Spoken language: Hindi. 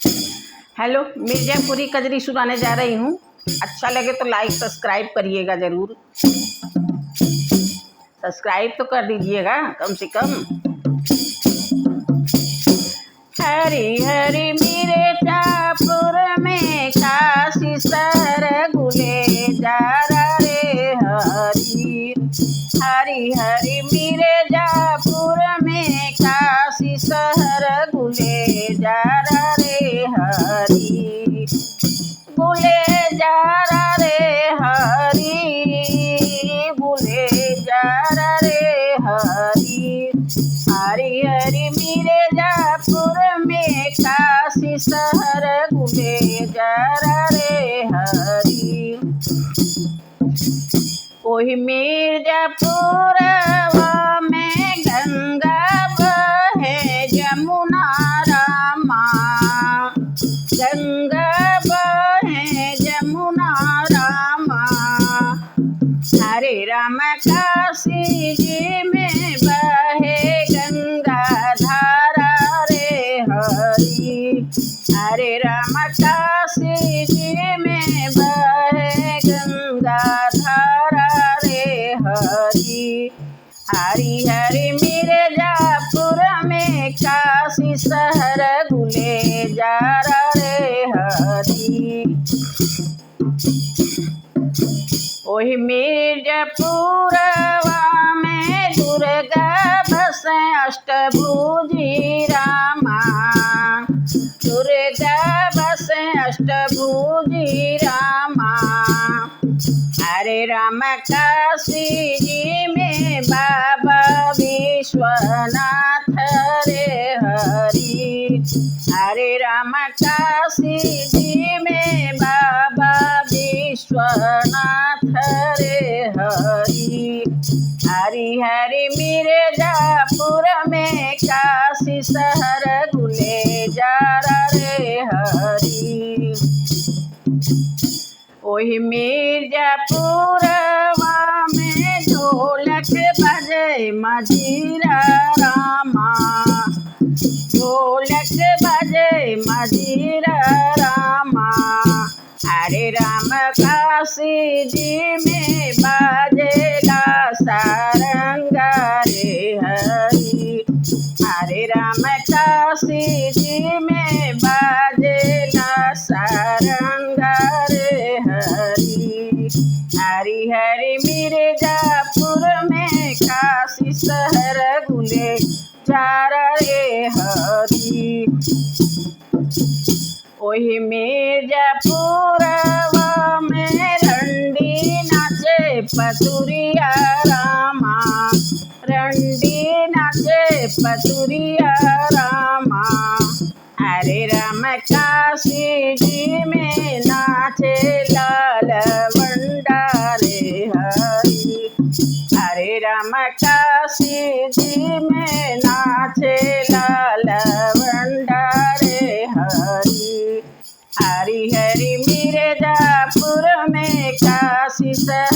हेलो, मिर्जापुरी कजरी सुनाने जा रही हूँ। अच्छा लगे तो लाइक सब्सक्राइब करिएगा ज़रूर। सब्सक्राइब तो कर दीजिएगा कम से कम। हरी हरी मिर्जापुर में काशी सर गुले जा रे हरी। हरी हरी मिर्जापुर में काशी शहर गुले जा रे हरी। गुले जा रे हरी, गुले जा रे हरी। हरी हरी मिर्जापुर में काशी शहर गुले जा रे हरी। ओही मिर्जापुर में गंगा बहे जमुना रामा। गंगा बहे जमुना रामा। हरे राम काशी जी में बहे गंगा धारा रे हरी। हरे राम काशी जी में बहे गंगा धारा रे हरी। हरी हरी मिर्जापुर में काशी शहर गुले जा रे हरी। ओही मिर्जापुर में दुर्गा बसे अष्टभुजी रामा। दुर्गा बसे अष्टभुजी रामा। हरे राम काशी जी में बाबा विश्वनाथ रे हरी। हरे राम काशी जी में बाबा विश्वनाथ रे हरी। हरी हरी मिर्जापुर में काशी शहर गुले जा रे हरी। ओही मिर्जापुर में ढोलक बजे मजीरा रामा। ढोलक बजे मजीरा रामा। हरे राम काशी जी में बाजेला सारंग रे हरी। हरे राम काशी जी में बाजेला सारंग रे हरी। हरी हरी मिर्जापुर में काशी शहर गुले जा रे हरी। ओही मिर्जापुर में रंडी नाचे पतुरिया रामा। रंडी नाचे पतुरिया रामा। हरे राम काशी जी में नाचे लाल रे हरी। हरे राम काशी जी में नाचे लाल रे हरी। हरी हरी मिर्जापुर में काशी शहर